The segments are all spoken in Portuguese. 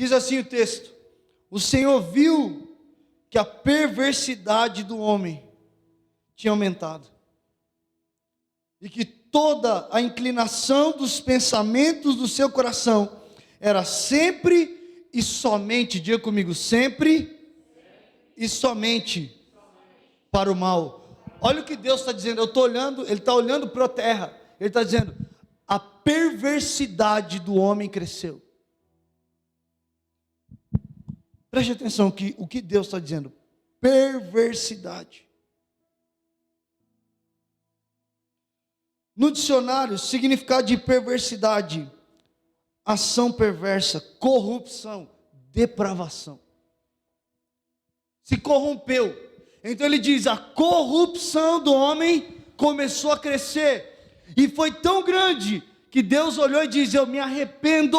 Diz assim o texto: o Senhor viu que a perversidade do homem tinha aumentado, e que toda a inclinação dos pensamentos do seu coração era sempre e somente, diga comigo, sempre e somente para o mal. Olha o que Deus está dizendo. Eu estou olhando, Ele está olhando para a terra. Ele está dizendo: a perversidade do homem cresceu. Preste atenção o que Deus está dizendo. Perversidade. No dicionário, significado de perversidade: ação perversa, corrupção, depravação. Se corrompeu. Então ele diz: a corrupção do homem começou a crescer, e foi tão grande que Deus olhou e disse: eu me arrependo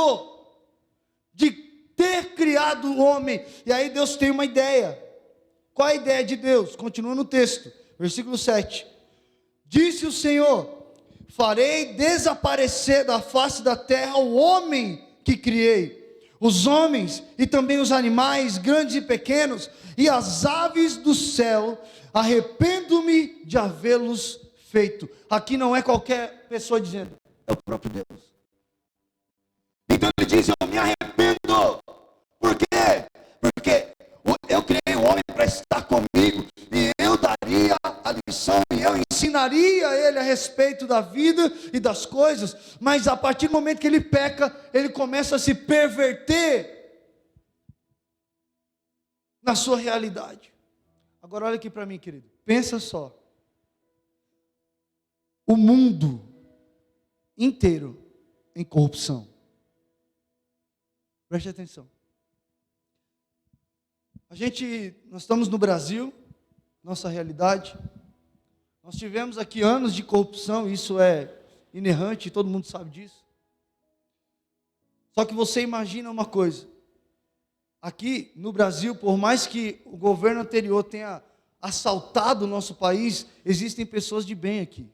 de ter criado o homem. E aí Deus tem uma ideia. Qual é a ideia de Deus? Continua no texto, versículo 7. Disse o Senhor: farei desaparecer da face da terra o homem que criei, os homens e também os animais, grandes e pequenos, e as aves do céu. Arrependo-me de havê-los feito. Aqui não é qualquer pessoa dizendo, é o próprio Deus. Então ele diz: eu me arrependo. Por quê? Porque eu criei o homem para estar comigo, e eu daria a lição, e eu ensinaria ele a respeito da vida e das coisas. Mas a partir do momento que ele peca, ele começa a se perverter na sua realidade. Agora olha aqui para mim, querido, pensa só, o mundo inteiro em corrupção. Preste atenção. Nós estamos no Brasil, nossa realidade. Nós tivemos aqui anos de corrupção, isso é inerrante, todo mundo sabe disso. Só que você imagina uma coisa: aqui no Brasil, por mais que o governo anterior tenha assaltado o nosso país, existem pessoas de bem aqui.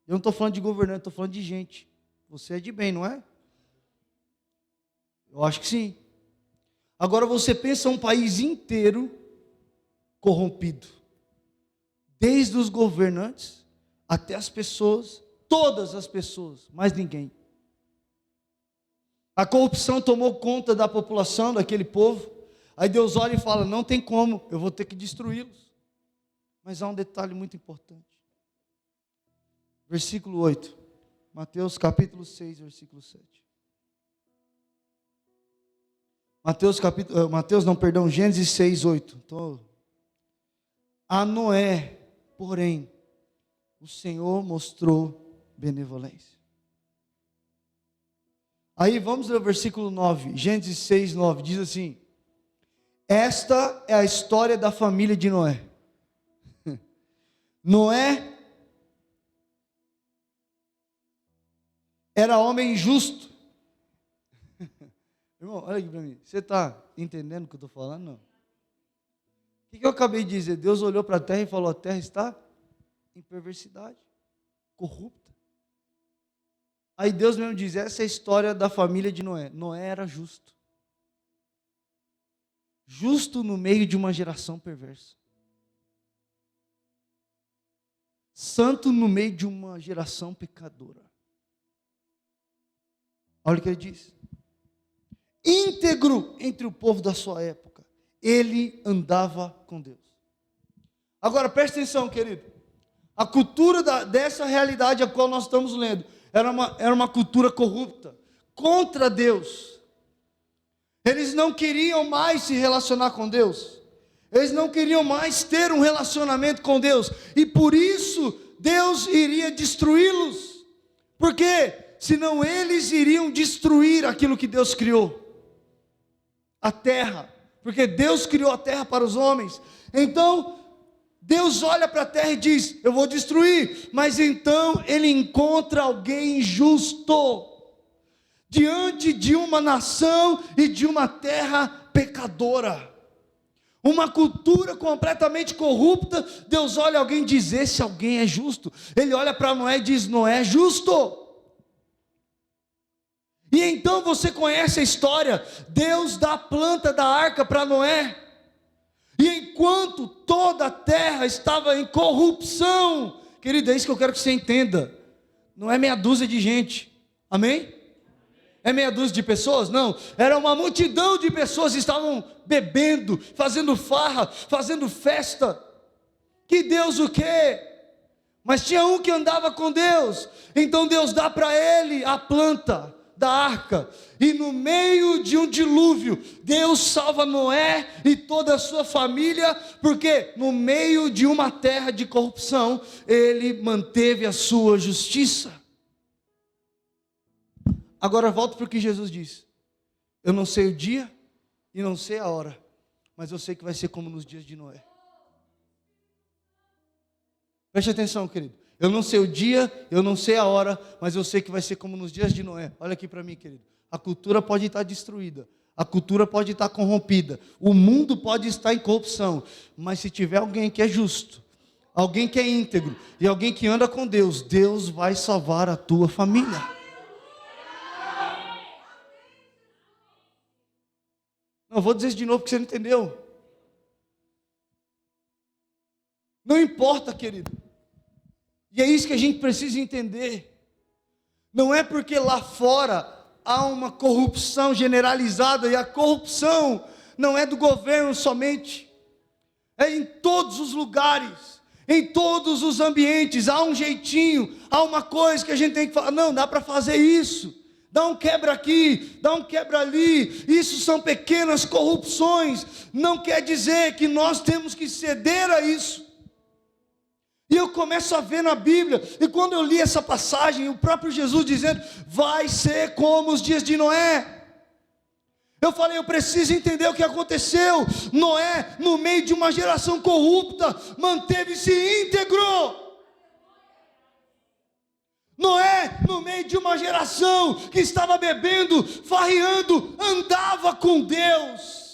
Eu não estou falando de governante, estou falando de gente. Você é de bem, não é? Eu acho que sim. Agora você pensa um país inteiro corrompido, desde os governantes até as pessoas, todas as pessoas, mais ninguém. A corrupção tomou conta da população, daquele povo. Aí Deus olha e fala: não tem como, eu vou ter que destruí-los. Mas há um detalhe muito importante. Versículo 8, Mateus capítulo 6, versículo 7. Gênesis 6, 8. A Noé, porém, o Senhor mostrou benevolência. Aí vamos ler o versículo 9, Gênesis 6, 9, diz assim: esta é a história da família de Noé. Noé era homem justo. Irmão, olha aqui para mim. Você está entendendo o que eu estou falando? Não. O que eu acabei de dizer? Deus olhou para a terra e falou: a terra está em perversidade, corrupta. Aí Deus mesmo diz: essa é a história da família de Noé. Noé era justo. Justo no meio de uma geração perversa. Santo no meio de uma geração pecadora. Olha o que ele diz: íntegro entre o povo da sua época, ele andava com Deus. Agora preste atenção, querido, a cultura dessa realidade a qual nós estamos lendo, era uma cultura corrupta, contra Deus. Eles não queriam mais se relacionar com Deus, eles não queriam mais ter um relacionamento com Deus, e por isso Deus iria destruí-los, porque senão eles iriam destruir aquilo que Deus criou, a terra, porque Deus criou a terra para os homens. Então Deus olha para a terra e diz: eu vou destruir. Mas então ele encontra alguém justo, diante de uma nação e de uma terra pecadora, uma cultura completamente corrupta. Deus olha alguém e diz: esse alguém é justo. Ele olha para Noé e diz: Noé é justo. E então você conhece a história, Deus dá a planta da arca para Noé, e enquanto toda a terra estava em corrupção, querido, é isso que eu quero que você entenda, não é meia dúzia de gente, amém? É meia dúzia de pessoas? Não, era uma multidão de pessoas que estavam bebendo, fazendo farra, fazendo festa, que Deus o quê? Mas tinha um que andava com Deus, então Deus dá para ele a planta da arca, e no meio de um dilúvio, Deus salva Noé e toda a sua família, porque no meio de uma terra de corrupção, ele manteve a sua justiça. Agora volto para o que Jesus disse, eu não sei o dia e não sei a hora, mas eu sei que vai ser como nos dias de Noé. Preste atenção, querido. Eu não sei o dia, eu não sei a hora, mas eu sei que vai ser como nos dias de Noé. Olha aqui para mim, querido. A cultura pode estar destruída, a cultura pode estar corrompida, o mundo pode estar em corrupção, mas se tiver alguém que é justo, alguém que é íntegro e alguém que anda com Deus, Deus vai salvar a tua família. Não, vou dizer isso de novo porque você não entendeu. Não importa, querido. E é isso que a gente precisa entender. Não é porque lá fora há uma corrupção generalizada, e a corrupção não é do governo somente, é em todos os lugares, em todos os ambientes, há um jeitinho, há uma coisa que a gente tem que falar, não, dá para fazer isso, dá um quebra aqui, dá um quebra ali, isso são pequenas corrupções, não quer dizer que nós temos que ceder a isso. E eu começo a ver na Bíblia, e quando eu li essa passagem, o próprio Jesus dizendo, vai ser como os dias de Noé. Eu falei, eu preciso entender o que aconteceu. Noé, no meio de uma geração corrupta, manteve-se íntegro. Noé, no meio de uma geração que estava bebendo, farreando, andava com Deus.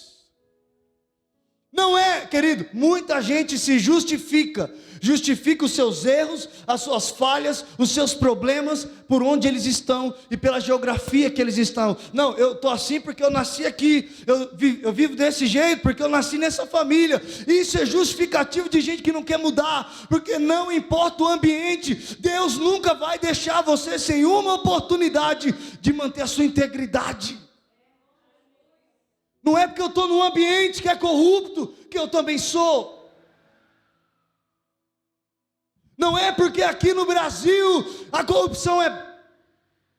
Não é, querido, muita gente se justifica os seus erros, as suas falhas, os seus problemas, por onde eles estão e pela geografia que eles estão. Não, eu estou assim porque eu nasci aqui, eu vivo desse jeito porque eu nasci nessa família. Isso é justificativo de gente que não quer mudar, porque não importa o ambiente, Deus nunca vai deixar você sem uma oportunidade de manter a sua integridade. Não é porque eu estou num ambiente que é corrupto, que eu também sou. Não é porque aqui no Brasil a corrupção é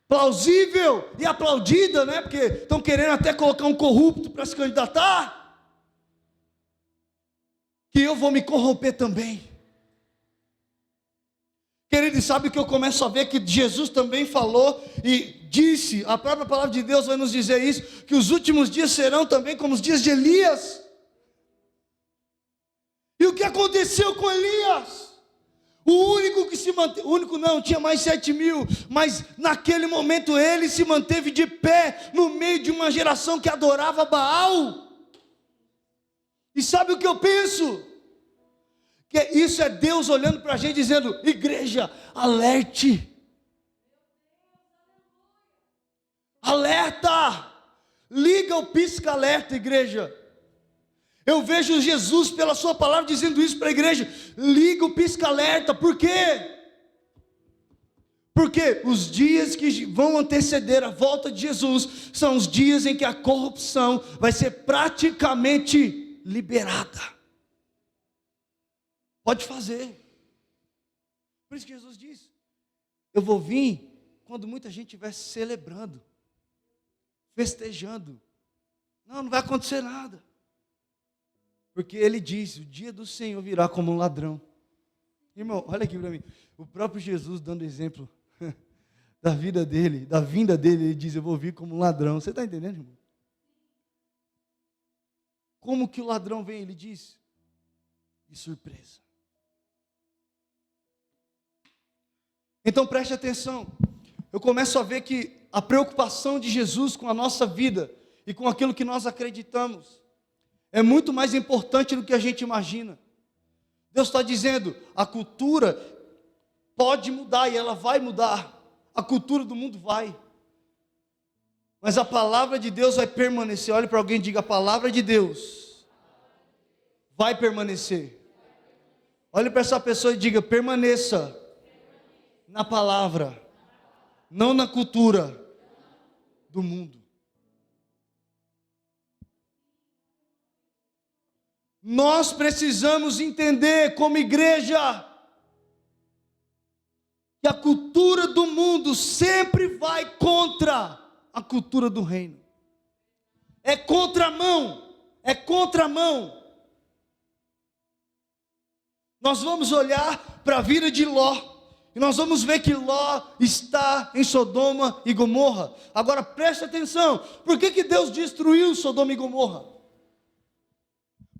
plausível e aplaudida, né? Porque estão querendo até colocar um corrupto para se candidatar, que eu vou me corromper também. Querido, sabe o que eu começo a ver? Que Jesus também falou e disse, a própria palavra de Deus vai nos dizer isso, que os últimos dias serão também como os dias de Elias. E o que aconteceu com Elias? O único que se manteve, único não, tinha mais 7.000, mas naquele momento ele se manteve de pé, no meio de uma geração que adorava Baal. E sabe o que eu penso? Que isso é Deus olhando para a gente dizendo, igreja, alerte. Alerta, liga o pisca-alerta, igreja. Eu vejo Jesus pela sua palavra dizendo isso para a igreja, liga o pisca-alerta, por quê? Porque os dias que vão anteceder a volta de Jesus, são os dias em que a corrupção vai ser praticamente liberada. Pode fazer. Por isso que Jesus disse, eu vou vir quando muita gente estiver celebrando, festejando, não vai acontecer nada. Porque ele diz, o dia do Senhor virá como um ladrão. Irmão, olha aqui para mim. O próprio Jesus dando exemplo da vida dele, da vinda dele, ele diz, eu vou vir como um ladrão. Você está entendendo, irmão? Como que o ladrão vem? Ele diz, de surpresa. Então preste atenção. Eu começo a ver que a preocupação de Jesus com a nossa vida e com aquilo que nós acreditamos é muito mais importante do que a gente imagina. Deus está dizendo, a cultura pode mudar e ela vai mudar. A cultura do mundo vai. Mas a palavra de Deus vai permanecer. Olhe para alguém e diga: a palavra de Deus vai permanecer. Olhe para essa pessoa e diga: permaneça na palavra, não na cultura do mundo. Nós precisamos entender como igreja que a cultura do mundo sempre vai contra a cultura do reino. É contramão, é contramão. Nós vamos olhar para a vida de Ló, e nós vamos ver que Ló está em Sodoma e Gomorra. Agora preste atenção, por que Deus destruiu Sodoma e Gomorra?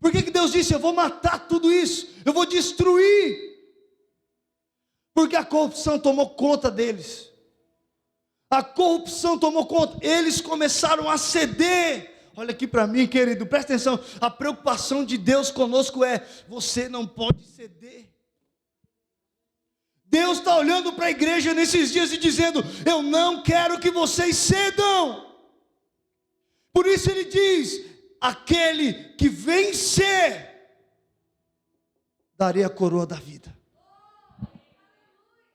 Por que Deus disse: eu vou matar tudo isso, eu vou destruir? Porque a corrupção tomou conta deles. A corrupção tomou conta, eles começaram a ceder. Olha aqui para mim, querido, presta atenção. A preocupação de Deus conosco é: você não pode ceder. Deus está olhando para a igreja nesses dias e dizendo: eu não quero que vocês cedam. Por isso ele diz: aquele que vencer, darei a coroa da vida.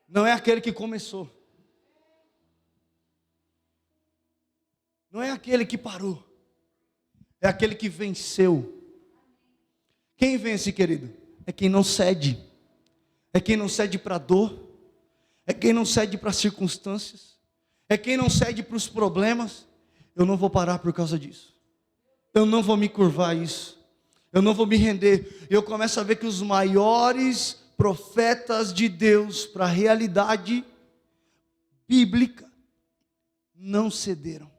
Não é aquele que começou, não é aquele que parou, é aquele que venceu. Quem vence, querido? É quem não cede. É quem não cede para a dor. É quem não cede para as circunstâncias. É quem não cede para os problemas. Eu não vou parar por causa disso. Eu não vou me curvar a isso. Eu não vou me render. Eu começo a ver que os maiores profetas de Deus para a realidade bíblica não cederam.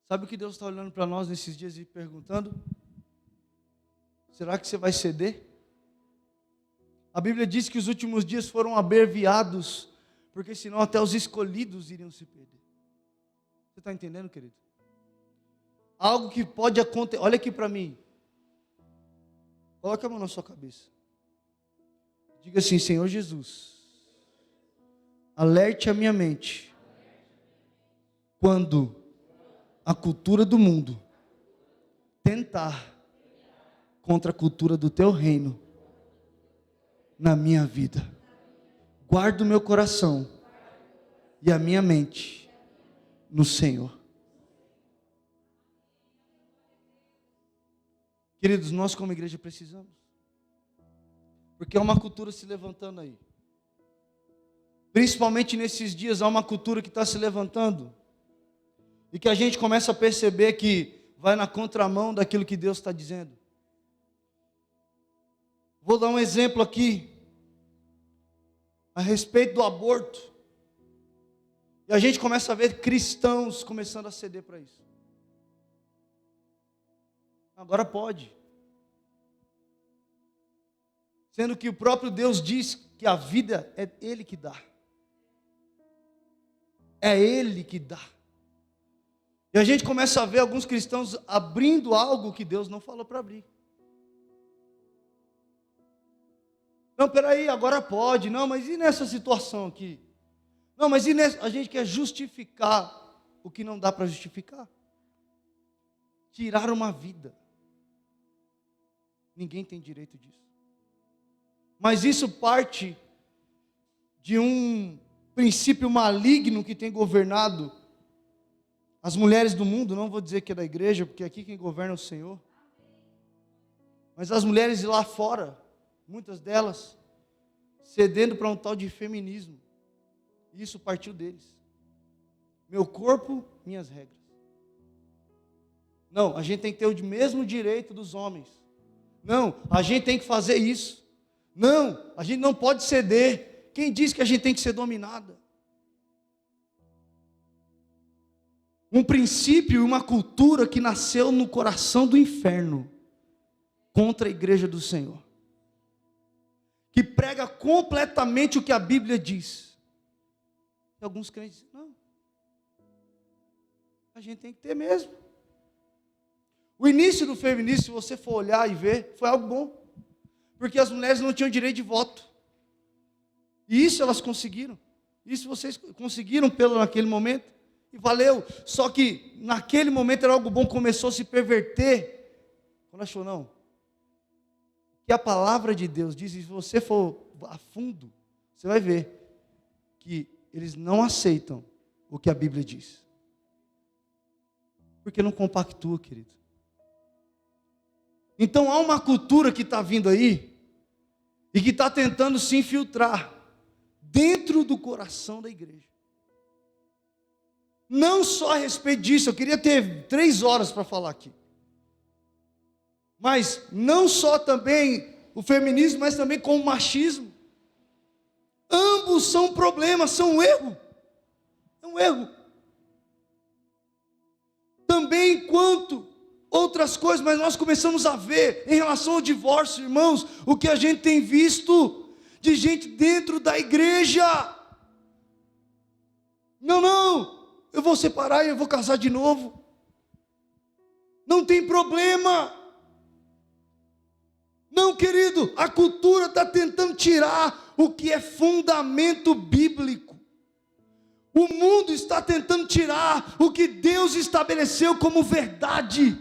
Sabe o que Deus está olhando para nós nesses dias e perguntando? Será que você vai ceder? A Bíblia diz que os últimos dias foram abreviados, porque senão até os escolhidos iriam se perder. Você está entendendo, querido? Algo que pode acontecer. Olha aqui para mim. Coloque a mão na sua cabeça. Diga assim: Senhor Jesus, alerte a minha mente quando a cultura do mundo tentar contra a cultura do teu reino na minha vida. Guardo o meu coração e a minha mente no Senhor. Queridos, nós como igreja precisamos, porque há uma cultura se levantando aí. Principalmente nesses dias há uma cultura que está se levantando, e que a gente começa a perceber que vai na contramão daquilo que Deus está dizendo. Vou dar um exemplo aqui, a respeito do aborto. E a gente começa a ver cristãos começando a ceder para isso. Agora pode. Sendo que o próprio Deus diz que a vida é Ele que dá. É Ele que dá. E a gente começa a ver alguns cristãos abrindo algo que Deus não falou para abrir. Não, peraí, agora pode. Não, mas e nessa situação aqui? Não, mas e nessa? A gente quer justificar o que não dá para justificar. Tirar uma vida. Ninguém tem direito disso. Mas isso parte de um princípio maligno que tem governado as mulheres do mundo. Não vou dizer que é da igreja, porque aqui quem governa é o Senhor. Mas as mulheres de lá fora, muitas delas, cedendo para um tal de feminismo. Isso partiu deles. Meu corpo, minhas regras. Não, a gente tem que ter o mesmo direito dos homens. Não, a gente tem que fazer isso. Não, a gente não pode ceder. Quem diz que a gente tem que ser dominada? Um princípio e uma cultura que nasceu no coração do inferno contra a igreja do Senhor, que prega completamente o que a Bíblia diz. E alguns crentes dizem: não, a gente tem que ter mesmo. O início do feminismo, se você for olhar e ver, foi algo bom. Porque as mulheres não tinham direito de voto. E isso elas conseguiram. Isso vocês conseguiram naquele momento. E valeu. Só que naquele momento era algo bom, começou a se perverter. Quando achou, não. Que a palavra de Deus diz, e se você for a fundo, você vai ver que eles não aceitam o que a Bíblia diz. Porque não compactua, querido. Então há uma cultura que está vindo aí, e que está tentando se infiltrar dentro do coração da igreja. Não só a respeito disso, eu queria ter 3 horas para falar aqui. Mas não só também o feminismo, mas também com o machismo. Ambos são problemas, são um erro. É um erro. Também quanto outras coisas, mas nós começamos a ver em relação ao divórcio, irmãos, o que a gente tem visto de gente dentro da igreja. Não, eu vou separar e eu vou casar de novo. Não tem problema. Não, querido, a cultura está tentando tirar o que é fundamento bíblico. O mundo está tentando tirar o que Deus estabeleceu como verdade.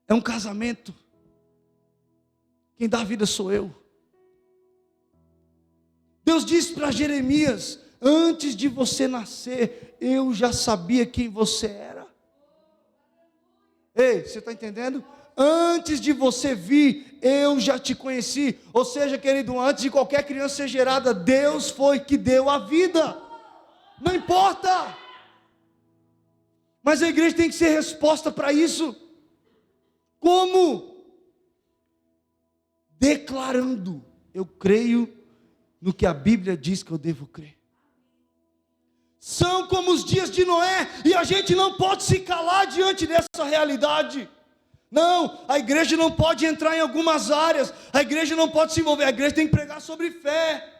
É um casamento. Quem dá a vida sou eu. Deus disse para Jeremias: antes de você nascer, eu já sabia quem você era. Ei, você está entendendo? Antes de você vir, eu já te conheci. Ou seja, querido, antes de qualquer criança ser gerada, Deus foi que deu a vida. Não importa. Mas a igreja tem que ser resposta para isso. Como? Declarando: eu creio no que a Bíblia diz que eu devo crer. São como os dias de Noé, e a gente não pode se calar diante dessa realidade. Não, a igreja não pode entrar em algumas áreas, a igreja não pode se envolver, a igreja tem que pregar sobre fé.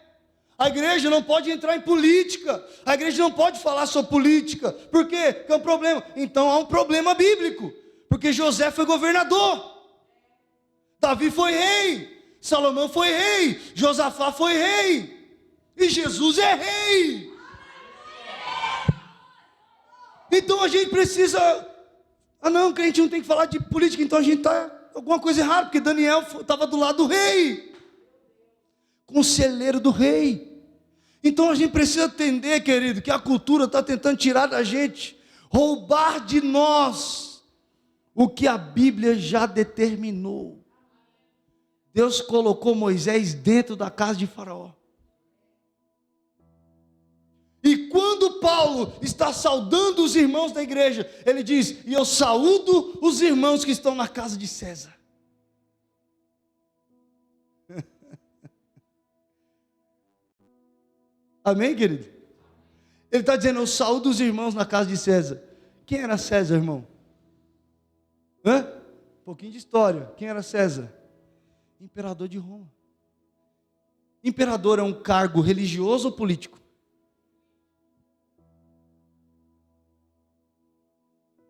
A igreja não pode entrar em política, a igreja não pode falar sobre política. Por quê? Porque é um problema. Então há um problema bíblico, porque José foi governador, Davi foi rei, Salomão foi rei, Josafá foi rei, e Jesus é rei. Então a gente precisa, não, crente não tem que falar de política, então a gente está alguma coisa errada, porque Daniel estava do lado do rei, conselheiro do rei. Então a gente precisa entender, querido, que a cultura está tentando tirar da gente, roubar de nós o que a Bíblia já determinou. Deus colocou Moisés dentro da casa de Faraó. E quando Paulo está saudando os irmãos da igreja, ele diz: e eu saúdo os irmãos que estão na casa de César. Amém, querido? Ele está dizendo: eu saúdo os irmãos na casa de César. Quem era César, irmão? Um pouquinho de história. Quem era César? Imperador de Roma. Imperador é um cargo religioso ou político?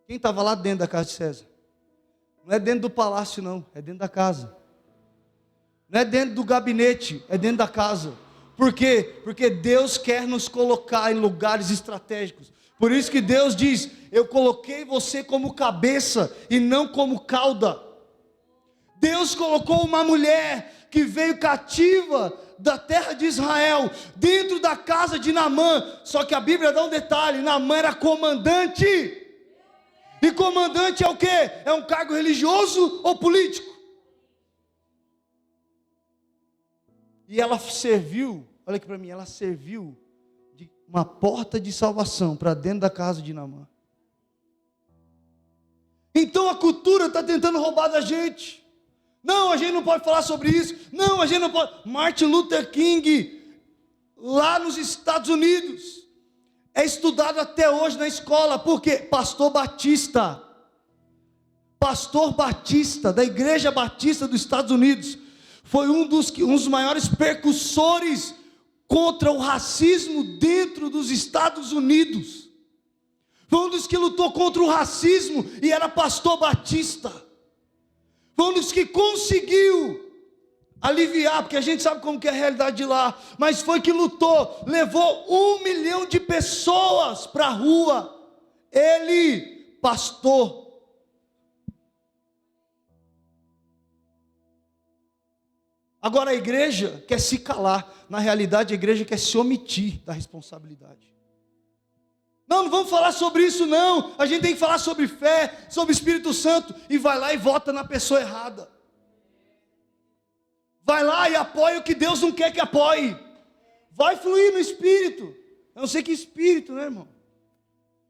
Quem estava lá dentro da casa de César? Não é dentro do palácio, não, é dentro da casa. Não é dentro do gabinete, é dentro da casa. Por quê? Porque Deus quer nos colocar em lugares estratégicos. Por isso que Deus diz: eu coloquei você como cabeça e não como cauda. Deus colocou uma mulher que veio cativa da terra de Israel dentro da casa de Naamã. Só que a Bíblia dá um detalhe: Naamã era comandante. E comandante é o quê? É um cargo religioso ou político? E ela serviu, olha aqui para mim, ela serviu de uma porta de salvação para dentro da casa de Naamã. Então a cultura está tentando roubar da gente. Não, a gente não pode falar sobre isso. Não, a gente não pode. Martin Luther King, lá nos Estados Unidos, é estudado até hoje na escola. Por quê? Pastor Batista, da Igreja Batista dos Estados Unidos, foi um dos maiores percussores contra o racismo dentro dos Estados Unidos. Foi um dos que lutou contra o racismo e era pastor batista. Foi um dos que conseguiu aliviar, porque a gente sabe como que é a realidade de lá, mas foi que lutou, levou 1 milhão de pessoas para a rua. Ele, pastor. Agora a igreja quer se calar. Na realidade, a igreja quer se omitir da responsabilidade. Não vamos falar sobre isso não. A gente tem que falar sobre fé, sobre Espírito Santo. E vai lá e vota na pessoa errada. Vai lá e apoia o que Deus não quer que apoie. Vai fluir no Espírito. Eu não sei que Espírito, né, irmão?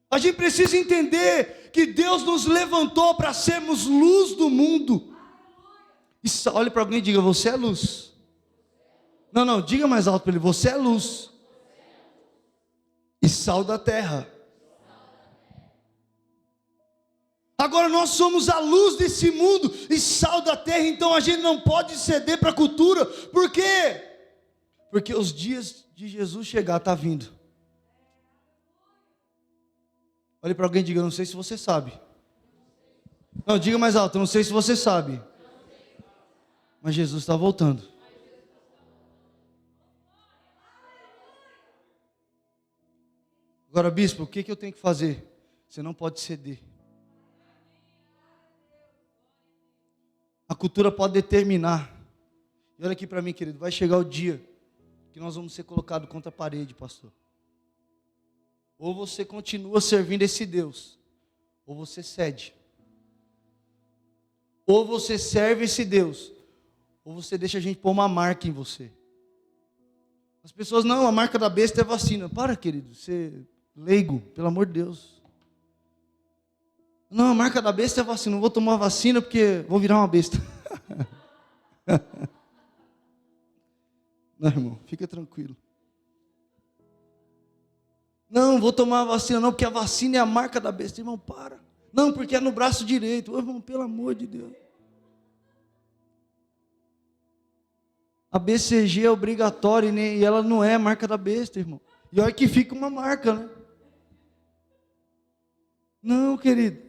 A gente precisa entender que Deus nos levantou para sermos luz do mundo. E olhe para alguém e diga: você é luz. Não, diga mais alto para ele: você é luz e sal da terra. Agora nós somos a luz desse mundo e sal da terra, então a gente não pode ceder para a cultura. Por quê? Porque os dias de Jesus chegar está vindo. Olhe para alguém e diga: não sei se você sabe. Não, diga mais alto: não sei se você sabe, mas Jesus está voltando. Agora, bispo, o que eu tenho que fazer? Você não pode ceder. A cultura pode determinar. E olha aqui para mim, querido, vai chegar o dia que nós vamos ser colocados contra a parede, pastor. Ou você continua servindo esse Deus, ou você cede. Ou você serve esse Deus, ou você deixa a gente pôr uma marca em você. As pessoas: não, a marca da besta é vacina. Para, querido, você leigo, pelo amor de Deus. Não, a marca da besta é vacina. Não vou tomar vacina porque vou virar uma besta. Não, irmão, fica tranquilo. Não, vou tomar a vacina não, porque a vacina é a marca da besta. Irmão, para. Não, porque é no braço direito. Ô, irmão, pelo amor de Deus. A BCG é obrigatória e ela não é a marca da besta, irmão. E olha que fica uma marca, né? Não, querido.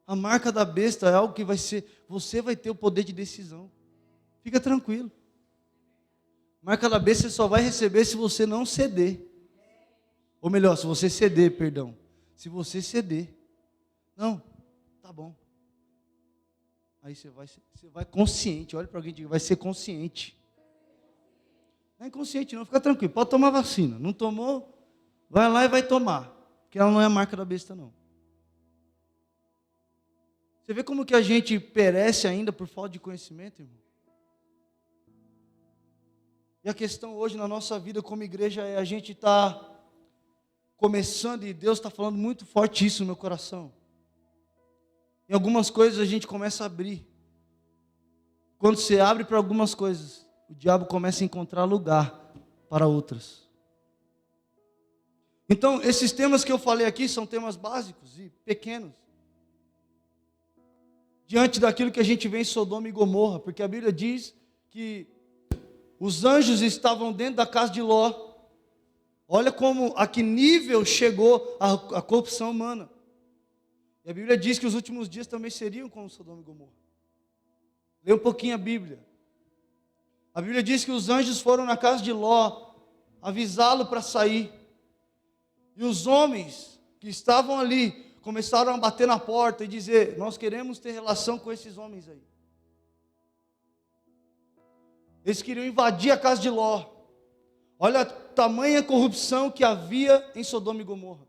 A marca da besta é algo que vai ser, você vai ter o poder de decisão. Fica tranquilo. Marca da besta você só vai receber se você não ceder. Ou melhor, se você ceder, perdão. Se você ceder. Não, tá bom. Aí você vai consciente. Olha para alguém e diga: vai ser consciente. Não é inconsciente não, fica tranquilo. Pode tomar vacina. Não tomou, vai lá e vai tomar. Porque ela não é a marca da besta não. Você vê como que a gente perece ainda por falta de conhecimento, irmão? E a questão hoje na nossa vida como igreja é: a gente está começando, e Deus está falando muito forte isso no meu coração. Em algumas coisas a gente começa a abrir. Quando você abre para algumas coisas, o diabo começa a encontrar lugar para outras. Então, esses temas que eu falei aqui são temas básicos e pequenos. Diante daquilo que a gente vê em Sodoma e Gomorra, porque a Bíblia diz que os anjos estavam dentro da casa de Ló. Olha a que nível chegou a corrupção humana. E a Bíblia diz que os últimos dias também seriam como Sodoma e Gomorra. Lê um pouquinho a Bíblia. A Bíblia diz que os anjos foram na casa de Ló avisá-lo para sair. E os homens que estavam ali começaram a bater na porta e dizer: nós queremos ter relação com esses homens aí. Eles queriam invadir a casa de Ló. Olha a tamanha corrupção que havia em Sodoma e Gomorra.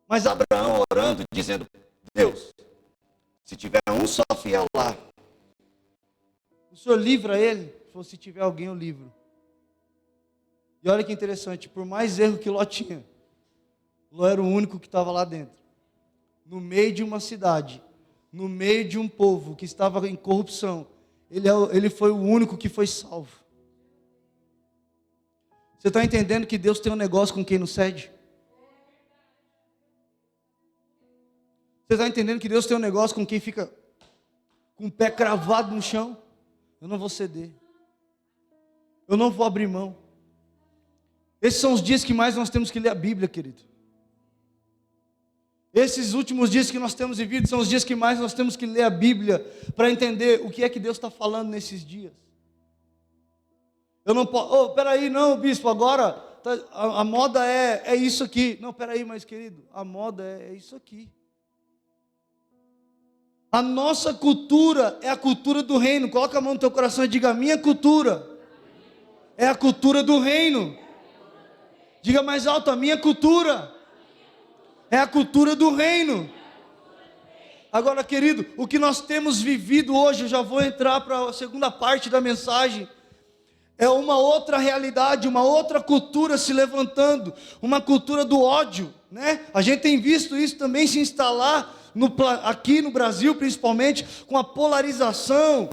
Mas Abraão orando, dizendo: Deus, se tiver um só fiel lá, o Senhor livra ele. Ele falou: se tiver alguém, eu livro. E olha que interessante, por mais erro que Ló tinha, Ló era o único que estava lá dentro. No meio de uma cidade, no meio de um povo que estava em corrupção, ele foi o único que foi salvo. Você está entendendo que Deus tem um negócio com quem não cede? Você está entendendo que Deus tem um negócio com quem fica com o pé cravado no chão? Eu não vou ceder. Eu não vou abrir mão. Esses são os dias que mais nós temos que ler a Bíblia, querido. Esses últimos dias que nós temos vivido são os dias que mais nós temos que ler a Bíblia para entender o que é que Deus está falando nesses dias. Eu não posso, peraí, não, bispo, agora a moda é isso aqui. Não, peraí, mas querido, a moda é isso aqui. A nossa cultura é a cultura do reino. Coloca a mão no teu coração e diga: a minha cultura é a cultura do reino. Diga mais alto: a minha cultura é a cultura do reino. Agora, querido, o que nós temos vivido hoje, eu já vou entrar para a segunda parte da mensagem, é uma outra realidade, uma outra cultura se levantando, uma cultura do ódio, né? A gente tem visto isso também se instalar aqui no Brasil, principalmente, com a polarização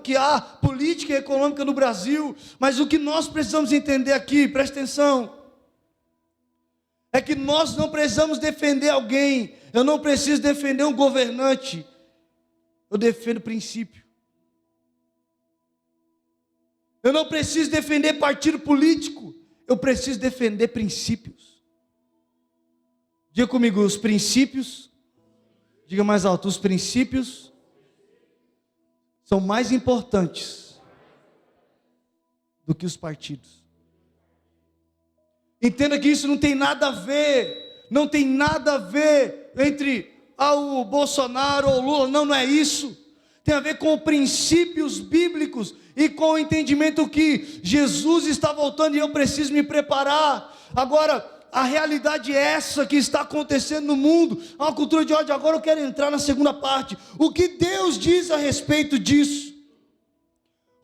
que há política e econômica no Brasil. Mas o que nós precisamos entender aqui, presta atenção, é que nós não precisamos defender alguém. Eu não preciso defender um governante, eu defendo princípio. Eu não preciso defender partido político, eu preciso defender princípios. Diga comigo: os princípios, diga mais alto, os princípios são mais importantes do que os partidos. Entenda que isso não tem nada a ver, entre o Bolsonaro ou o Lula, não é isso. Tem a ver com princípios bíblicos e com o entendimento que Jesus está voltando e eu preciso me preparar. Agora, a realidade é essa que está acontecendo no mundo, há uma cultura de ódio. Agora eu quero entrar na segunda parte. O que Deus diz a respeito disso?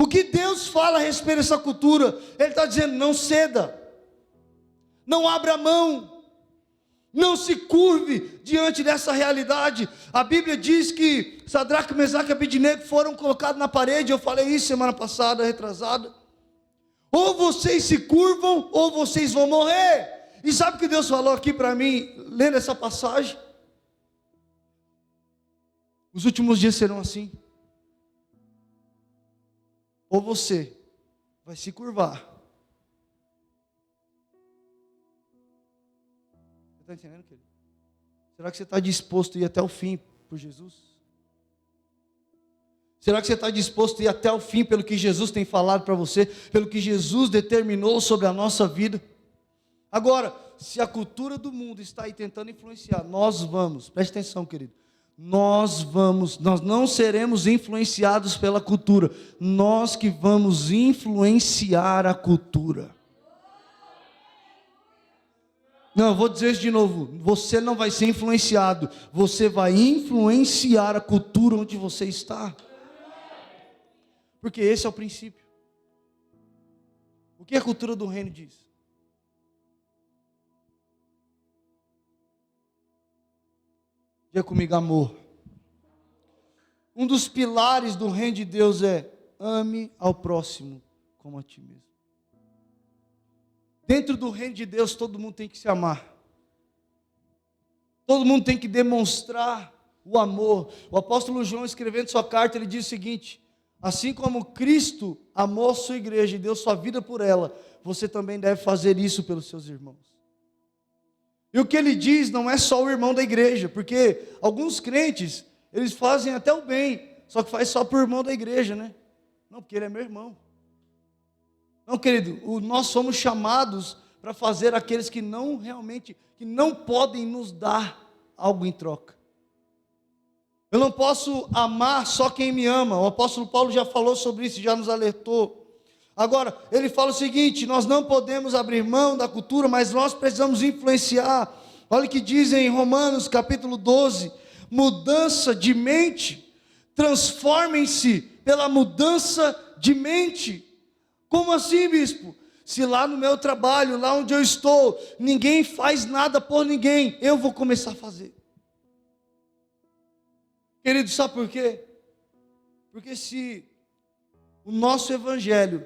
O que Deus fala a respeito dessa cultura? Ele está dizendo: não ceda, não abra mão, não se curve diante dessa realidade. A Bíblia diz que Sadraque, Mesaque e Abednego foram colocados na parede. Eu falei isso semana passada, retrasada. Ou vocês se curvam, ou vocês vão morrer. E sabe o que Deus falou aqui para mim, lendo essa passagem? Os últimos dias serão assim. Ou você vai se curvar. Você está entendendo, querido? Será que você está disposto a ir até o fim por Jesus? Será que você está disposto a ir até o fim pelo que Jesus tem falado para você, pelo que Jesus determinou sobre a nossa vida? Agora, se a cultura do mundo está aí tentando influenciar, nós vamos, preste atenção, querido, nós não seremos influenciados pela cultura, nós que vamos influenciar a cultura. Não, eu vou dizer isso de novo, você não vai ser influenciado, você vai influenciar a cultura onde você está. Porque esse é o princípio. O que a cultura do reino diz? Diga comigo: amor. Um dos pilares do reino de Deus é: ame ao próximo como a ti mesmo. Dentro do reino de Deus, todo mundo tem que se amar. Todo mundo tem que demonstrar o amor. O apóstolo João, escrevendo sua carta, ele diz o seguinte: assim como Cristo amou a sua igreja e deu sua vida por ela, você também deve fazer isso pelos seus irmãos. E o que ele diz não é só o irmão da igreja, porque alguns crentes, eles fazem até o bem, só que faz só para o irmão da igreja, né? Não, porque ele é meu irmão. Não, querido, nós somos chamados para fazer aqueles que não podem nos dar algo em troca. Eu não posso amar só quem me ama. O apóstolo Paulo já falou sobre isso, já nos alertou. Agora, ele fala o seguinte: nós não podemos abrir mão da cultura, mas nós precisamos influenciar. Olha o que diz em Romanos capítulo 12: mudança de mente, transformem-se pela mudança de mente. Como assim, bispo? Se lá no meu trabalho, lá onde eu estou, ninguém faz nada por ninguém, eu vou começar a fazer. Querido, sabe por quê? Porque se o nosso evangelho,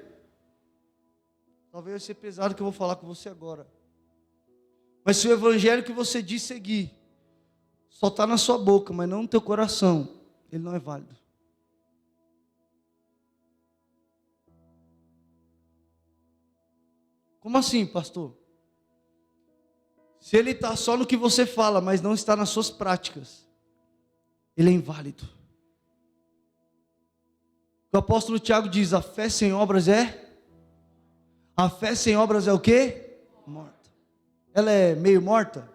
talvez vai ser pesado o que eu vou falar com você agora, mas se o evangelho que você diz seguir, só está na sua boca, mas não no teu coração, ele não é válido. Como assim, pastor? Se ele está só no que você fala, mas não está nas suas práticas, ele é inválido. O apóstolo Tiago diz: a fé sem obras é? A fé sem obras é o quê? Morta. Ela é meio morta?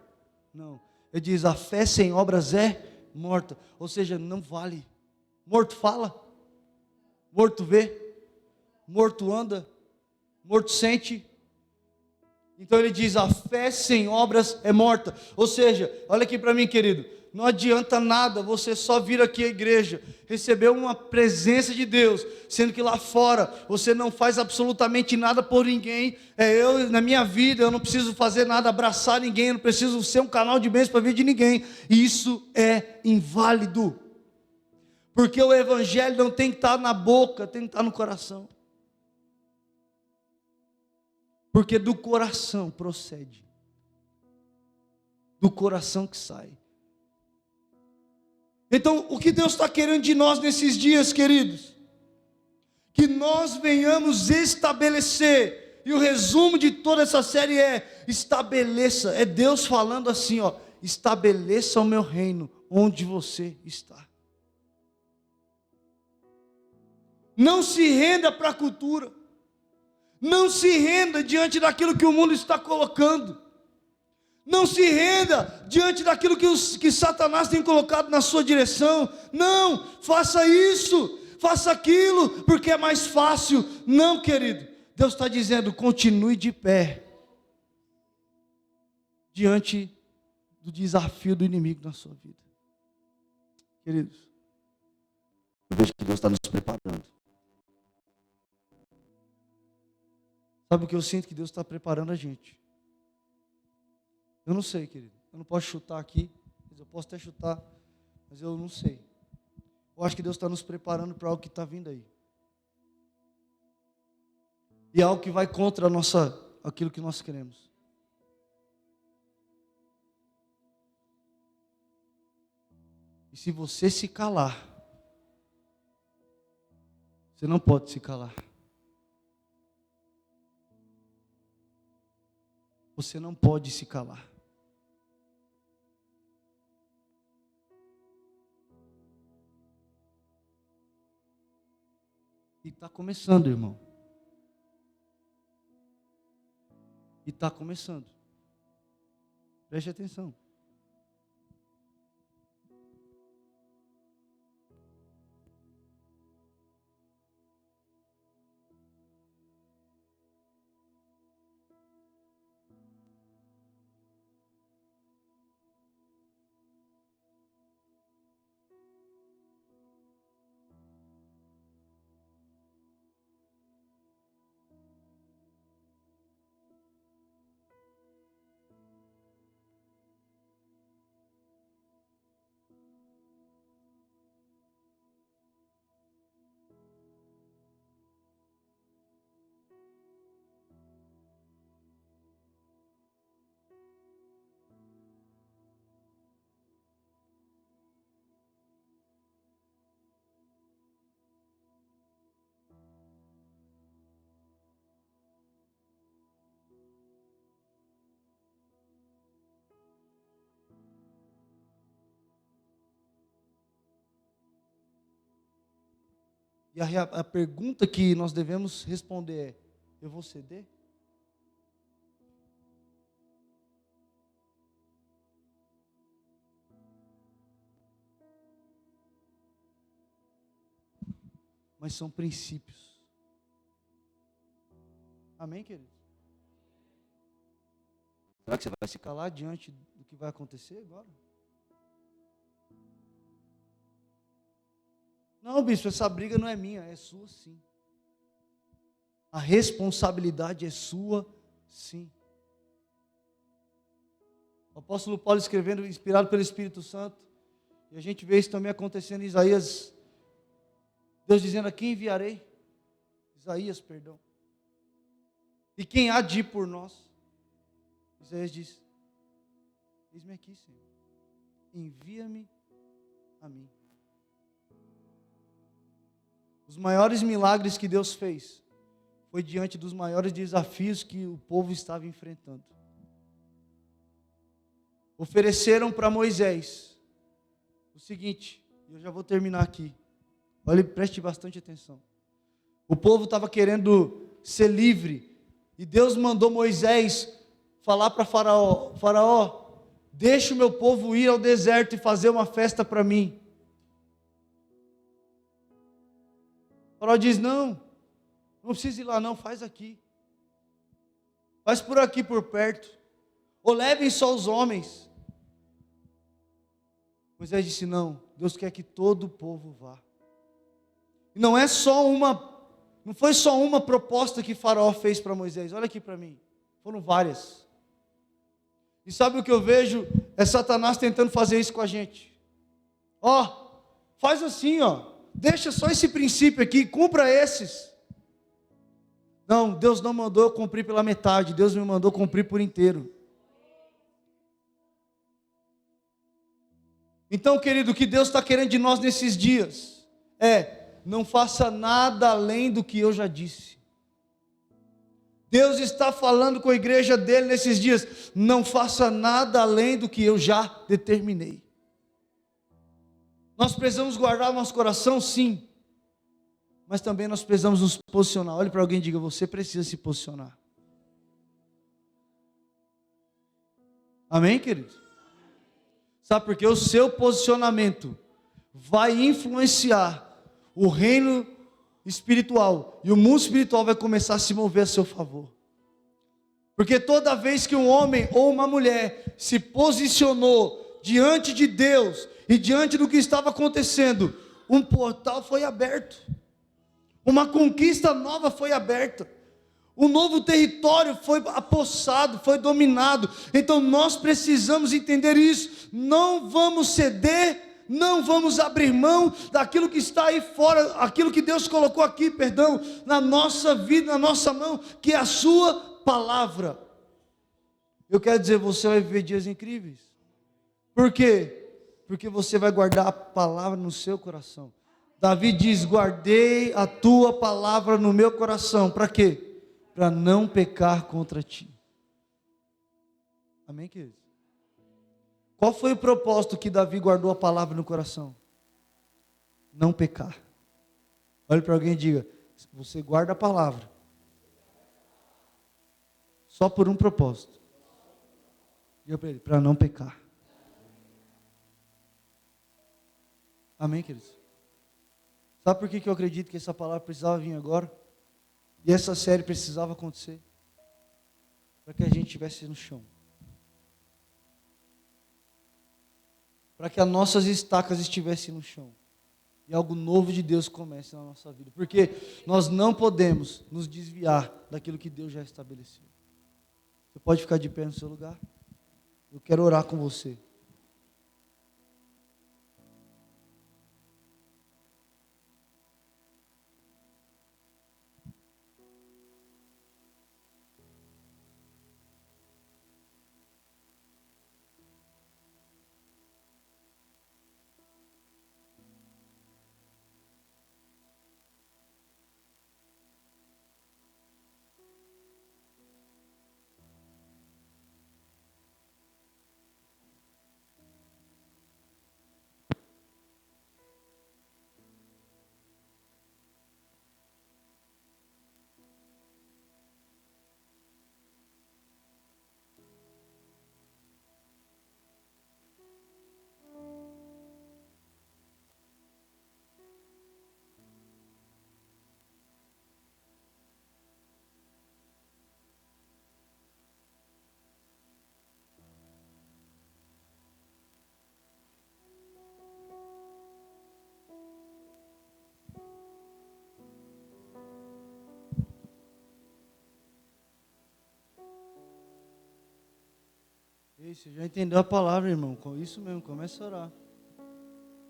Não. Ele diz: a fé sem obras é morta. Ou seja, não vale. Morto fala, morto vê, morto anda, morto sente. Então ele diz: a fé sem obras é morta. Ou seja, olha aqui para mim, querido, não adianta nada você só vir aqui à igreja, receber uma presença de Deus, sendo que lá fora você não faz absolutamente nada por ninguém. Na minha vida, eu não preciso fazer nada, abraçar ninguém, eu não preciso ser um canal de bênção para a vida de ninguém. E isso é inválido, porque o evangelho não tem que estar na boca, tem que estar no coração. Porque do coração procede, do coração que sai. Então, o que Deus está querendo de nós nesses dias, queridos? Que nós venhamos estabelecer, e o resumo de toda essa série é: estabeleça, é Deus falando assim, ó, estabeleça o meu reino onde você está. Não se renda para a cultura, não se renda diante daquilo que o mundo está colocando. Não se renda diante daquilo que Satanás tem colocado na sua direção. Não, faça isso, faça aquilo, porque é mais fácil. Não, querido, Deus está dizendo: continue de pé, diante do desafio do inimigo na sua vida. Queridos, eu vejo que Deus está nos preparando. Sabe o que eu sinto? Que Deus está preparando a gente. Eu não sei, querido. Eu não posso chutar aqui. Eu posso até chutar, mas eu não sei. Eu acho que Deus está nos preparando para algo que está vindo aí. E é algo que vai contra aquilo que nós queremos. E se você se calar, você não pode se calar. Você não pode se calar. E está começando, irmão. E está começando. Preste atenção. E a pergunta que nós devemos responder é: eu vou ceder? Mas são princípios. Amém, querido? Será que você vai se calar diante do que vai acontecer agora? Não, bispo, essa briga não é minha, é sua sim. A responsabilidade é sua sim. O apóstolo Paulo escrevendo, inspirado pelo Espírito Santo, e a gente vê isso também acontecendo em Isaías, Deus dizendo: a quem enviarei? Isaías, perdão. E quem há de ir por nós? Isaías diz: eis-me aqui, Senhor, envia-me a mim. Os maiores milagres que Deus fez foi diante dos maiores desafios que o povo estava enfrentando. ofereceram para Moisés o seguinte, eu já vou terminar aqui. Olha, preste bastante atenção. O povo estava querendo ser livre, e Deus mandou Moisés falar para Faraó: Faraó, deixa o meu povo ir ao deserto e fazer uma festa para mim. O Faraó diz: não precisa ir lá não, faz aqui. Faz por aqui, por perto. Ou levem só os homens. Moisés disse: não, Deus quer que todo o povo vá. E não foi só uma proposta que Faraó fez para Moisés. Olha aqui para mim, foram várias. E sabe o que eu vejo? É Satanás tentando fazer isso com a gente. Faz assim, deixa só esse princípio aqui, cumpra esses. Não, Deus não mandou eu cumprir pela metade, Deus me mandou cumprir por inteiro. Então, querido, o que Deus está querendo de nós nesses dias não faça nada além do que eu já disse. Deus está falando com a igreja dele nesses dias: não faça nada além do que eu já determinei. Nós precisamos guardar nosso coração, sim, mas também nós precisamos nos posicionar. Olhe para alguém e diga: você precisa se posicionar. Amém, querido? Sabe por quê? O seu posicionamento vai influenciar o reino espiritual, e o mundo espiritual vai começar a se mover a seu favor. Porque toda vez que um homem ou uma mulher se posicionou diante de Deus e diante do que estava acontecendo, um portal foi aberto, uma conquista nova foi aberta, um novo território foi apossado, foi dominado. Então nós precisamos entender isso. Não vamos ceder, não vamos abrir mão daquilo que está aí fora, aquilo que Deus colocou aqui, na nossa vida, na nossa mão, que é a sua palavra. Eu quero dizer, você vai viver dias incríveis. Por quê? Porque você vai guardar a palavra no seu coração. Davi diz: guardei a tua palavra no meu coração. Para quê? Para não pecar contra ti. Amém, queridos? Qual foi o propósito que Davi guardou a palavra no coração? Não pecar. Olhe para alguém e diga: você guarda a palavra só por um propósito. Diga para ele: para não pecar. Amém, queridos? Sabe por que eu acredito que essa palavra precisava vir agora? E essa série precisava acontecer? Para que a gente estivesse no chão. Para que as nossas estacas estivessem no chão. E algo novo de Deus comece na nossa vida. Porque nós não podemos nos desviar daquilo que Deus já estabeleceu. Você pode ficar de pé no seu lugar? Eu quero orar com você. Você já entendeu a palavra, irmão? Com isso mesmo, começa a orar.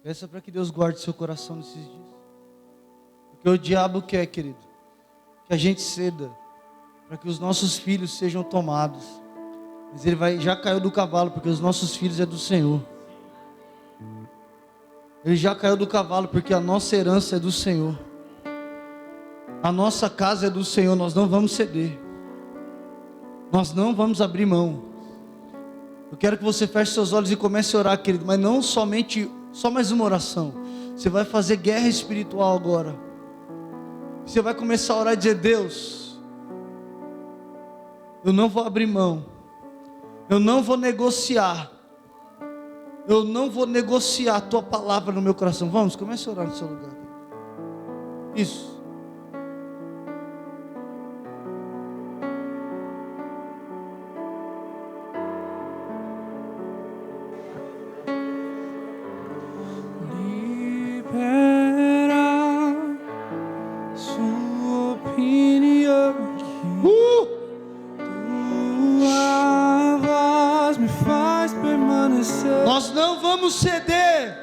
Peça para que Deus guarde seu coração nesses dias. Porque o diabo quer, querido, que a gente ceda, para que os nossos filhos sejam tomados. Mas ele já caiu do cavalo, porque os nossos filhos é do Senhor. Ele já caiu do cavalo, porque a nossa herança é do Senhor. A nossa casa é do Senhor, nós não vamos ceder. Nós não vamos abrir mão. Eu quero que você feche seus olhos e comece a orar, querido. Mas não somente, só mais uma oração. Você vai fazer guerra espiritual agora. Você vai começar a orar e dizer: Deus, eu não vou abrir mão. Eu não vou negociar. Eu não vou negociar a tua palavra no meu coração. Vamos, comece a orar no seu lugar. Isso. Nós não vamos ceder.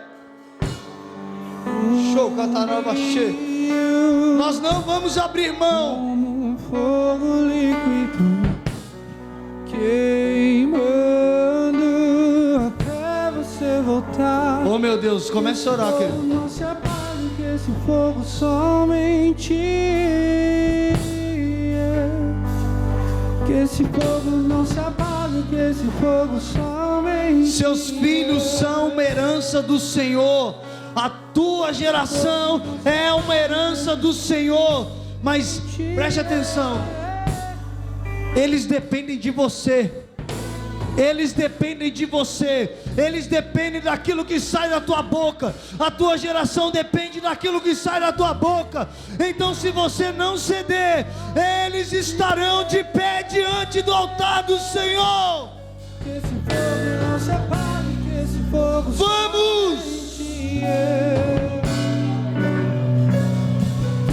Show, cataraba cheio. Nós não vamos abrir mão. Como fogo líquido queimando até você voltar. Oh meu Deus, comece a orar, querido. Não se apague que esse fogo somente que esse fogo não se apague, que esse fogo somente. Seus filhos são uma herança do Senhor. A tua geração é uma herança do Senhor. Mas preste atenção. Eles dependem de você. Eles dependem de você. Eles dependem daquilo que sai da tua boca. A tua geração depende daquilo que sai da tua boca. Então, se você não ceder, eles estarão de pé diante do altar do Senhor. Que esse fogo não se apague, que esse fogo Vamos! que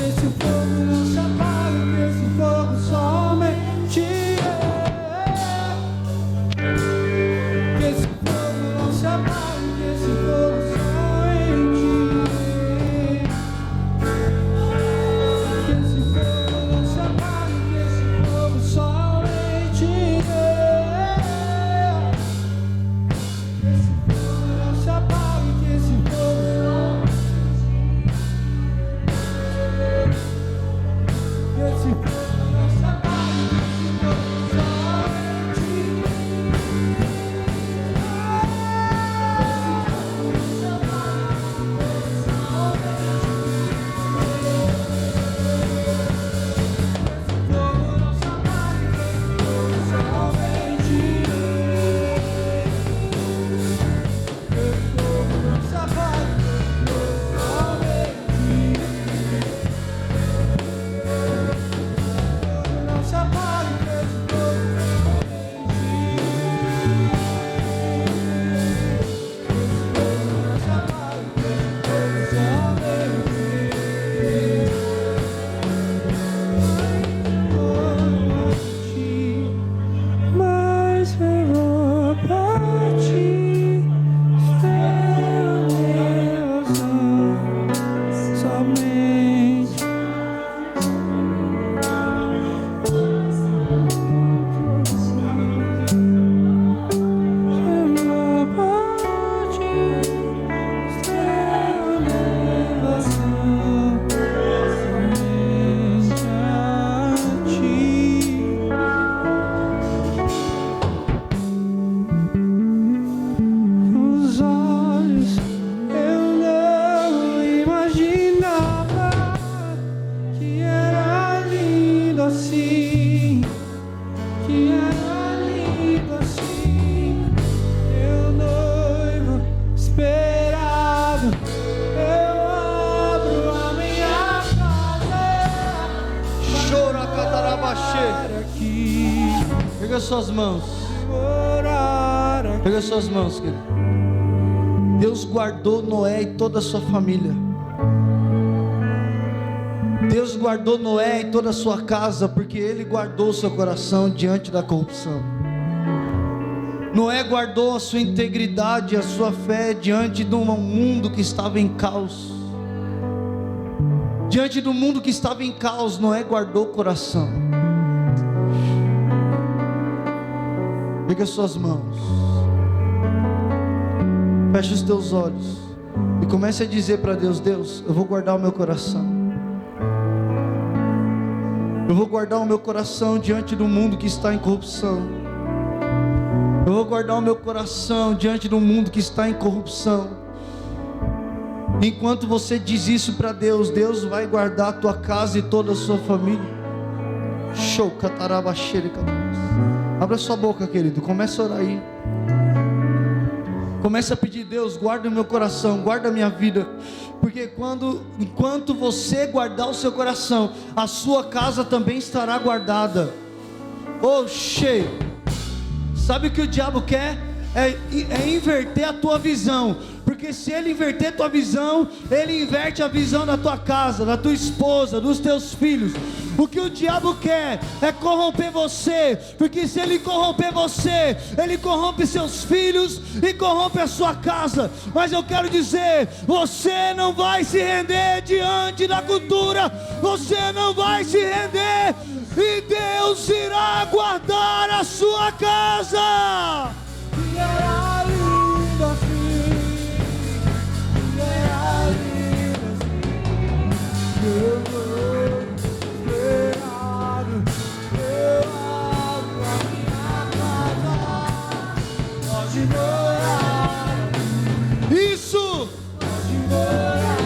esse fogo não se apague, que esse fogo somente que esse fogo não se apague, que esse fogo somente que esse fogo não se apague, que esse fogo somente esse fogo não se apague, que esse fogo Pega suas mãos. Pega suas mãos, querido. Deus guardou Noé e toda a sua família. Deus guardou Noé e toda a sua casa, porque Ele guardou o seu coração diante da corrupção. Noé guardou a sua integridade, a sua fé diante de um mundo que estava em caos. Diante do mundo que estava em caos, Noé guardou o coração. Pega as suas mãos, fecha os teus olhos e comece a dizer para Deus: Deus, eu vou guardar o meu coração. Eu vou guardar o meu coração diante do mundo que está em corrupção. Eu vou guardar o meu coração diante de um mundo que está em corrupção. Enquanto você diz isso para Deus, Deus vai guardar a tua casa e toda a sua família. Show, catarabaxere. Abra sua boca, querido, comece a orar aí. Comece a pedir: Deus, guarda o meu coração, guarda a minha vida. Porque enquanto você guardar o seu coração, a sua casa também estará guardada. Oh, cheio. Sabe o que o diabo quer? É inverter a tua visão. Porque se ele inverter a tua visão, ele inverte a visão da tua casa, da tua esposa, dos teus filhos. O que o diabo quer é corromper você. Porque se ele corromper você, ele corrompe seus filhos e corrompe a sua casa. Mas eu quero dizer, você não vai se render diante da cultura. Você não vai se render. E Deus irá guardar a sua casa. E era lindo assim, e era lindo assim. Eu abro a minha casa, pode morar. Isso! Pode morar.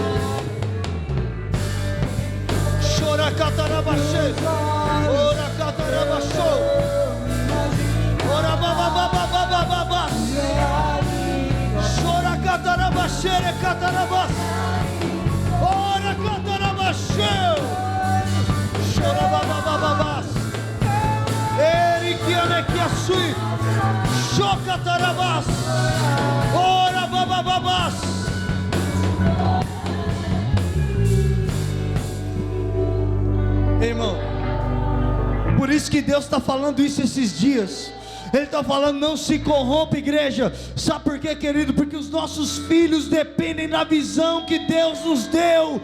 Chora catarabaxê, ora catarabaxô, ora bababababababá, chora catarabaxê, catarabás, ora catarabaxê, chora bababababás, ele que ame que assui, choca tarabás, ora babababás. Irmão, por isso que Deus está falando isso esses dias. Ele está falando: não se corrompa, igreja. Sabe por quê, querido? Porque os nossos filhos dependem da visão que Deus nos deu.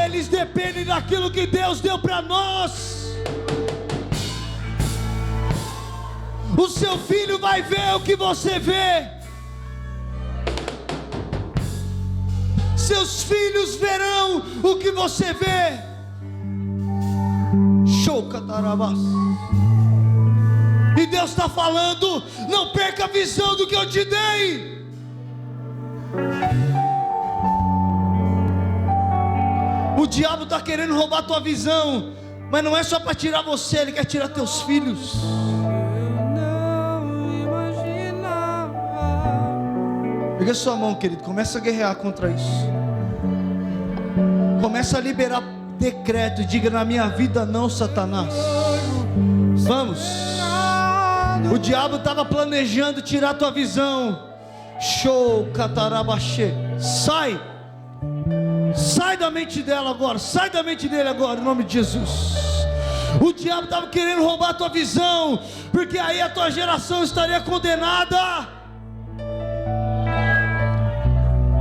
Eles dependem daquilo que Deus deu para nós. O seu filho vai ver o que você vê. Seus filhos verão o que você vê. E Deus está falando: não perca a visão do que eu te dei. O diabo está querendo roubar a tua visão, mas não é só para tirar você, ele quer tirar teus filhos. Pega sua mão, querido, começa a guerrear contra isso. Começa a liberar decreto e diga: na minha vida não, Satanás. Vamos. O diabo estava planejando tirar a tua visão. Show, catarabaxê. Sai da mente dela agora. Sai da mente dele agora, em nome de Jesus. O diabo estava querendo roubar a tua visão, porque aí a tua geração estaria condenada.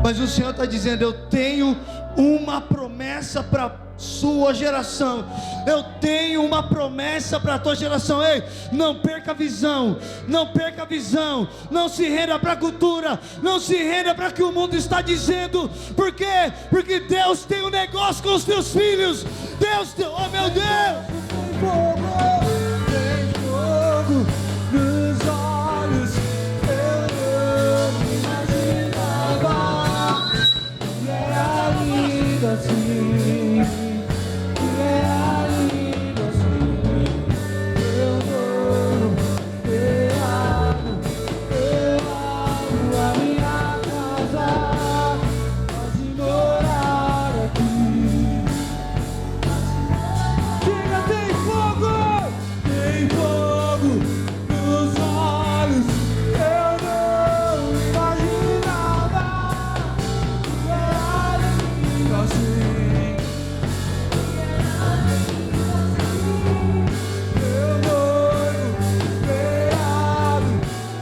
Mas o Senhor está dizendo: eu tenho uma promessa para sua geração. Eu tenho uma promessa para a tua geração. Ei, não perca a visão. Não perca a visão. Não se renda para a cultura. Não se renda para o que o mundo está dizendo. Por quê? Porque Deus tem um negócio com os teus filhos. Deus tem... Oh meu Deus! Tem fogo nos olhos, eu não imaginava. E era lindo assim, e era lindo assim. Eu abro a minha casa, pode morar aqui. Diga: tem fogo nos olhos, eu não imaginava. E era lindo assim,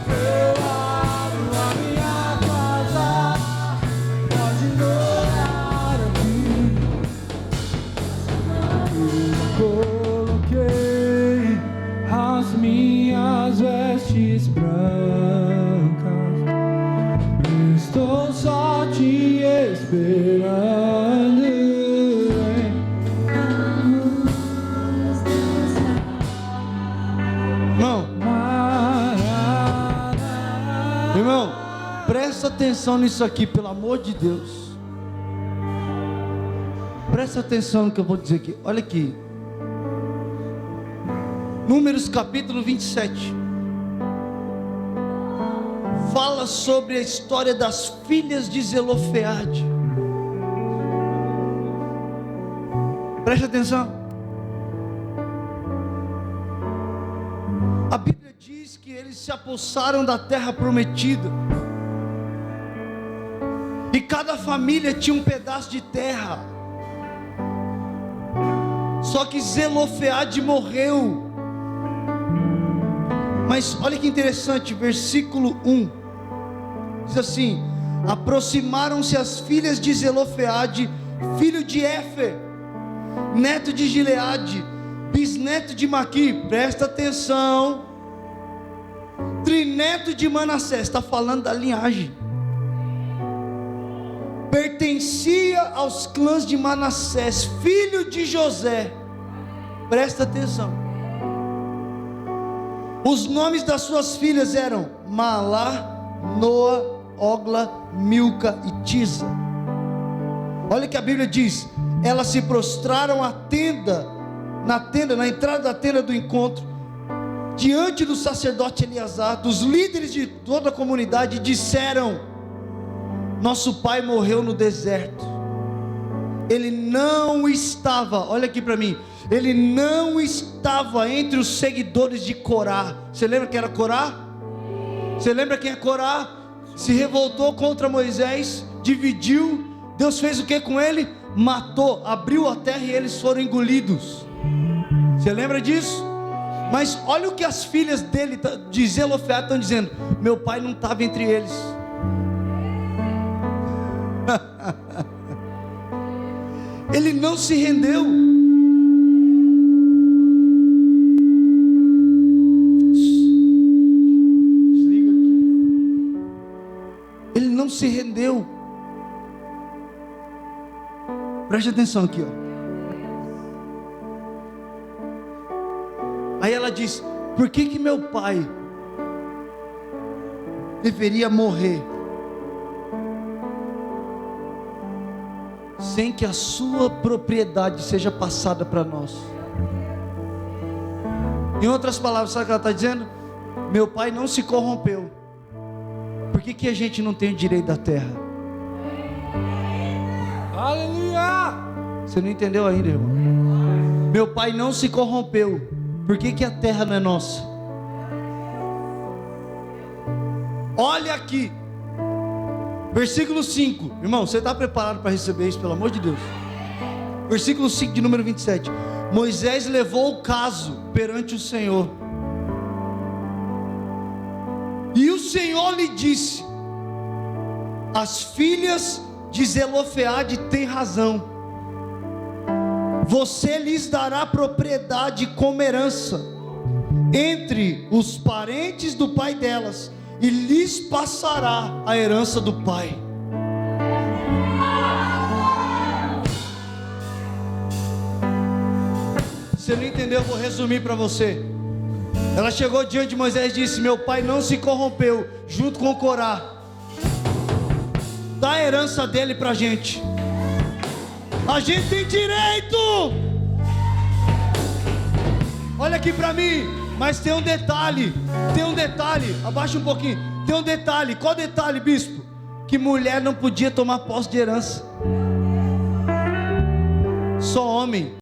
eu abro a minha casa, pode morar aqui. Coloquei as minhas vestes brancas, estou só te esperando. Não. Marada, Irmão, presta atenção nisso aqui, pelo amor de Deus. Presta atenção no que eu vou dizer aqui. Olha aqui. Números capítulo 27. Fala sobre a história das filhas de Zelofeade. Preste atenção. A Bíblia diz que eles se apossaram da terra prometida. E cada família tinha um pedaço de terra. Só que Zelofeade morreu. Mas olha que interessante, versículo 1. Diz assim: aproximaram-se as filhas de Zelofeade, filho de Éfer, neto de Gileade, bisneto de Maqui, presta atenção, trineto de Manassés, está falando da linhagem, pertencia aos clãs de Manassés, filho de José, presta atenção. Os nomes das suas filhas eram Malá, Noa, Ogla, Milca e Tisa. Olha que a Bíblia diz: elas se prostraram na entrada da tenda do encontro, diante do sacerdote Eleazar, dos líderes de toda a comunidade, e disseram: nosso pai morreu no deserto. Ele não estava, olha aqui para mim, ele não estava entre os seguidores de Corá. Você lembra quem era Corá? Você lembra quem é Corá? Se revoltou contra Moisés, dividiu. Deus fez o que com ele? Matou, abriu a terra e eles foram engolidos. Você lembra disso? Mas olha o que as filhas dele, de Zelofeade, estão dizendo: meu pai não estava entre eles. Ele não se rendeu. Desliga aqui. Ele não se rendeu. Preste atenção aqui, ó. Aí ela diz: por que meu pai deveria morrer sem que a sua propriedade seja passada para nós? Em outras palavras, sabe o que ela está dizendo? Meu pai não se corrompeu. Por que a gente não tem o direito da terra? Aleluia! Você não entendeu ainda, irmão? Meu pai não se corrompeu. Por que a terra não é nossa? Olha aqui, versículo 5. Irmão, você está preparado para receber isso, pelo amor de Deus? Versículo 5 de número 27. Moisés levou o caso perante o Senhor, e o Senhor lhe disse: as filhas de Zelofeade têm razão. Você lhes dará propriedade como herança entre os parentes do pai delas, e lhes passará a herança do pai. Você não entendeu? Eu vou resumir para você. Ela chegou diante de Moisés e disse: meu pai não se corrompeu, junto com Corá. Dá a herança dele para a gente. A gente tem direito. Olha aqui para mim. Mas tem um detalhe. Abaixa um pouquinho. Tem um detalhe. Qual detalhe, bispo? Que mulher não podia tomar posse de herança. Só homem.